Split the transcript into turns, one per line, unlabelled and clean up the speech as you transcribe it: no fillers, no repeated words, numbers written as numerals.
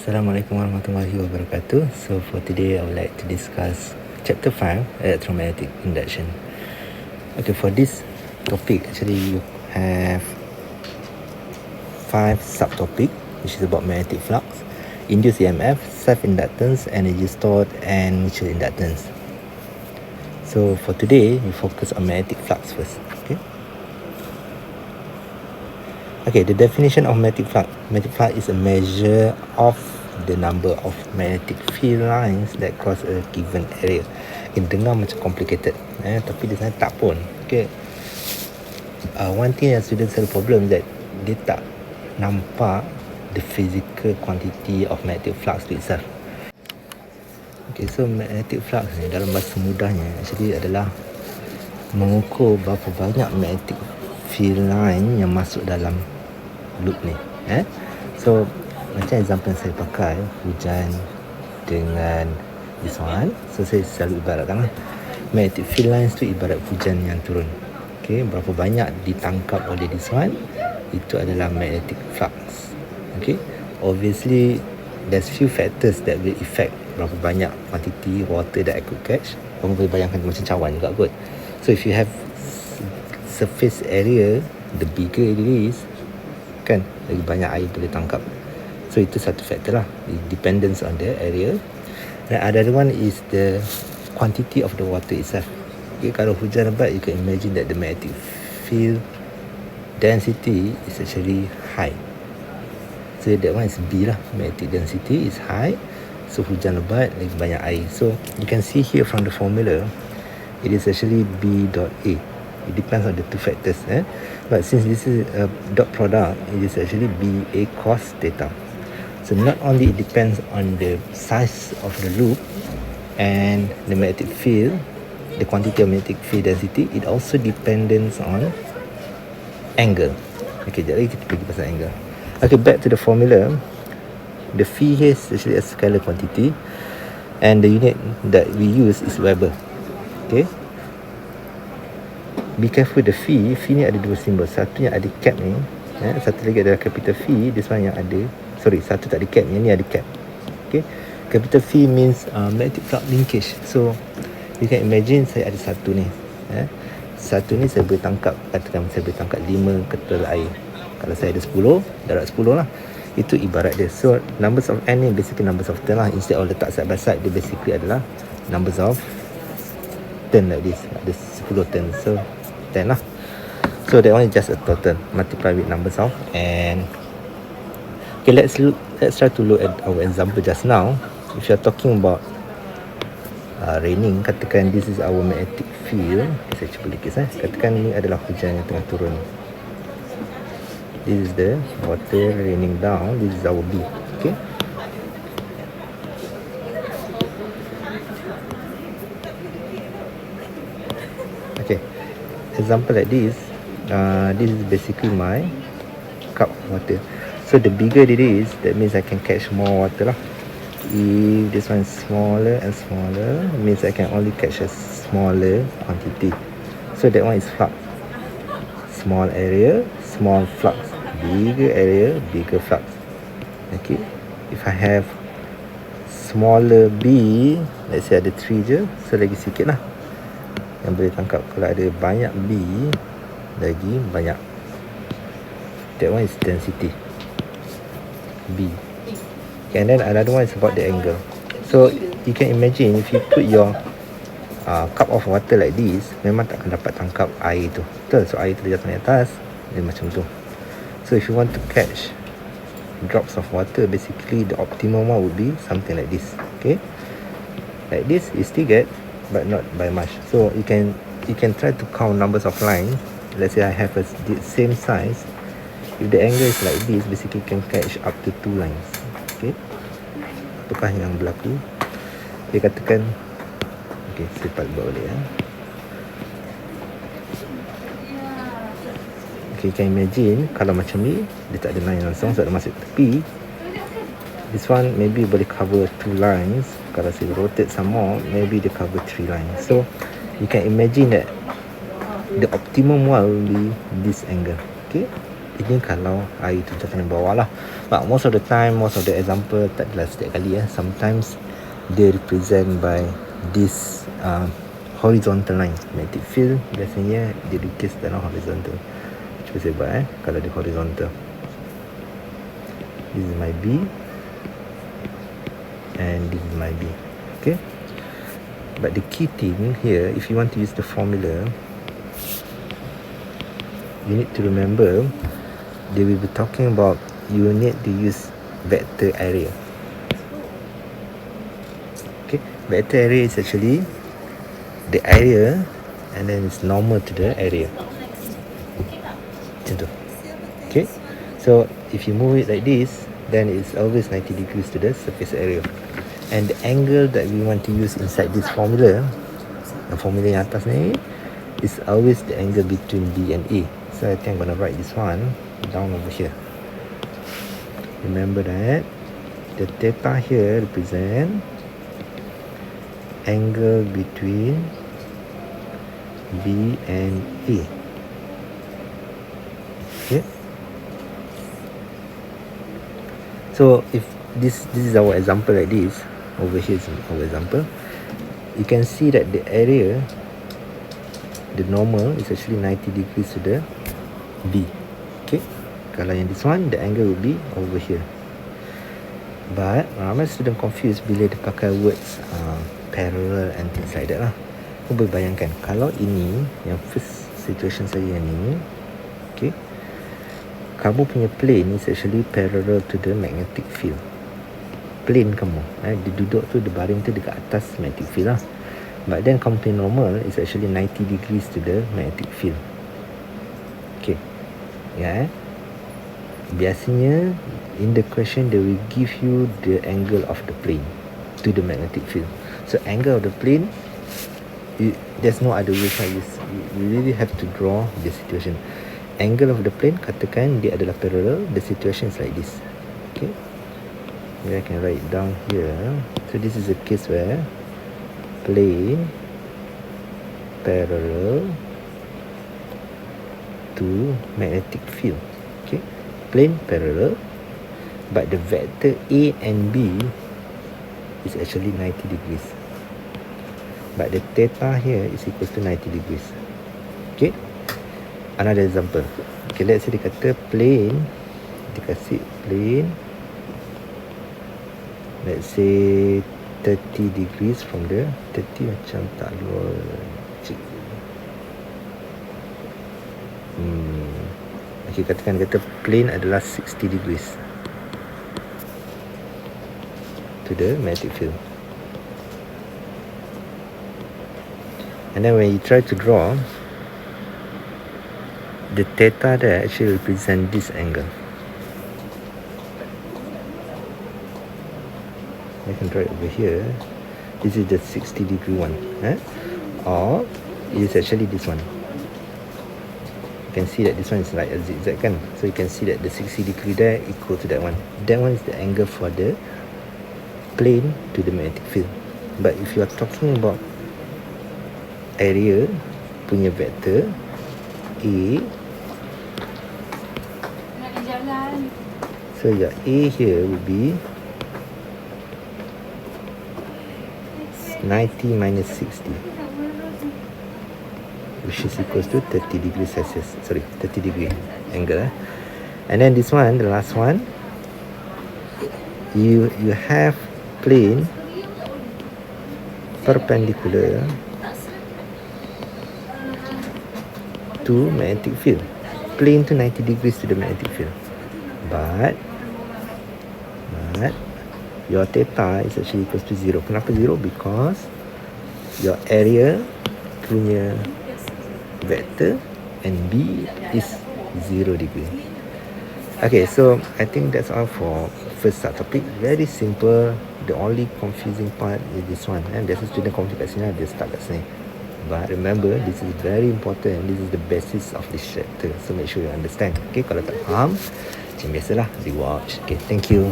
Assalamualaikum warahmatullahi wabarakatuh. So for today, I would like to discuss chapter 5, electromagnetic induction. Okay, for this topic, actually you have 5 subtopic, which is about magnetic flux, induced EMF, self-inductance, energy stored, and mutual inductance. So for today, we focus on magnetic flux first. Okay, the definition of magnetic flux. Magnetic flux is a measure of the number of magnetic field lines that cross a given area. Dengar macam complicated, tapi di sana tak pun. Okay, one thing yang students have problem that dia tak nampak the physical quantity of magnetic flux to itself. Okay, so magnetic flux ni dalam bahasa mudahnya actually adalah mengukur berapa banyak magnetic field line yang masuk dalam loop ni. So macam example yang saya pakai, hujan dengan this one. So saya selalu ibaratkan magnetic field lines tu ibarat hujan yang turun. Okay, berapa banyak ditangkap oleh this one, itu adalah magnetic flux. Okay, obviously there's few factors that will affect berapa banyak quantity water that I could catch. Kamu boleh bayangkan macam cawan juga kot. So if you have surface area, the bigger it is, kan, lagi banyak air boleh tangkap. So itu satu factor lah, it depends on the area. And another one is the quantity of the water itself. Okay, kalau hujan lebat, you can imagine that the magnetic field density is actually high. So that one is B lah, magnetic density is high. So hujan lebat, lagi banyak air. So you can see here from the formula, it is actually B dot A. It depends on the two factors. But since this is a dot product, it is actually BA cos theta. So not only it depends on the size of the loop and the magnetic field, the quantity of magnetic field density, it also depends on angle. Okay, jadi kita pergi pasal angle. Okay, back to the formula. The phi here is actually a scalar quantity, and the unit that we use is Weber. Okay, be careful the phi. Phi ni ada dua simbol. Satu yang ada cap ni, satu lagi adalah capital phi. This one yang ada, satu tak ada cap, yang ni ada cap. Okay, capital phi means magnetic flux linkage. So you can imagine saya ada satu ni, satu ni saya boleh tangkap, katakan saya boleh tangkap 5 ketul air. Kalau saya ada 10, darat 10 lah, itu ibarat dia. So numbers of n ni basically numbers of turn lah. Instead of letak side by side, dia basically adalah numbers of turn like this. Ada 10 turn, so 10 lah. So that one is just a total multiply with numbers of n. Okay, let's try to look at our example just now. If you are talking about raining, katakan this is our magnetic field. Saya cuba lukis. Katakan ni adalah hujan yang tengah turun. This is the water raining down. This is our B. Okay, okay, example like this. This is basically my cup of water. So the bigger it is, that means I can catch more water lah. If this one is smaller and smaller, it means I can only catch a smaller quantity. So that one is flux. Small area, small flux. Bigger area, bigger flux. Okay, if I have smaller B, let's say ada 3 je, so lagi sikit lah yang boleh tangkap. Kalau ada banyak B, lagi banyak. That one is density B. Okay, and then another one is about the angle. So you can imagine if you put your cup of water like this, memang tak akan dapat tangkap air tu. Betul? So air tu dia jatuh di atas, dia macam tu. So if you want to catch drops of water, basically the optimum one would be something like this. Okay, like this you still get, but not by much. So you can try to count numbers of lines. Let's say I have a same size. If the angle is like this, basically you can catch up to 2 lines. Okay, apakah yang berlaku? Okay, katakan, okay, saya balik Okay, you can imagine kalau macam ni, dia tak ada line langsung, so ada masuk tepi. This one maybe boleh cover 2 lines. Kalau saya rotate some more, maybe dia cover 3 lines. So you can imagine that the optimum one will be this angle. Okay, Ini kalau air tu jatuh di bawah lah. But most of the time, most of the example tak adalah setiap kali ya. Sometimes they represent by this horizontal line. Magnetic field biasanya dilukis dalam horizontal. Cuba saya buat kalau di horizontal. This is my B and this is my B. Okay. But the key thing here, if you want to use the formula, you need to remember they will be talking about you need to use vector area. Okay, vector area is actually the area and then it's normal to the area. Macam tu. Okay, so if you move it like this, then it's always 90 degrees to the surface area. And the angle that we want to use inside this formula, the formula yang atas ni, is always the angle between B and A. So I think I'm gonna write this one down over here. Remember that the theta here represent angle between B and A. Okay. So if this is our example like this, over here is our example. You can see that the area, the normal is actually 90 degrees to the B. Okay. Kalau yang this one, the angle will be over here. But ramai student confused bila dia pakai words parallel and things like that lah. Kau boleh bayangkan kalau ini yang first situation saya ni, okay, kamu punya plane is actually parallel to the magnetic field. Plane kamu, dia duduk tu, dia baring tu dekat atas magnetic field lah. But then kamu punya normal is actually 90 degrees to the magnetic field. Okay, ya. Biasanya in the question they will give you the angle of the plane to the magnetic field. So angle of the plane, there's no other way. You really have to draw the situation. Angle of the plane, katakan dia adalah parallel. The situation is like this. Okay, maybe I can write it down here. So this is a case where plane parallel to magnetic field. Okay, plane parallel, but the vector A and B is actually 90 degrees. But the theta here is equal to 90 degrees. Okay, another example. Okay, let's say dia kata plane, dia kasih plane, let's say 30 degrees from the 30 macam tak logik. Okay, kata plane adalah 60 degrees to the magnetic field. And then when you try to draw, the theta there actually represent this angle. I can draw it over here. This is the 60 degree one, or it is actually this one. You can see that this one is like a zigzag kan. So you can see that the 60 degree there equal to that one. That one is the angle for the plane to the magnetic field. But if you are talking about area punya vector A, so your A here will be 90 minus 60, which is equals to 30 degrees Celsius. 30 degree angle. And then this one, the last one, you have plane perpendicular to magnetic field. Plane to 90 degrees to the magnetic field. But your theta is actually equals to 0. Kenapa 0? Because your area punya vector and B is 0 degree. Okay, so I think that's all for first topic. Very simple. The only confusing part is this one. And there's a student conflict kat sini, dia start kat sini. But remember, this is very important. This is the basis of this chapter. So make sure you understand. Okay, kalau tak faham, macam biasalah, rewatch. Okay, thank you.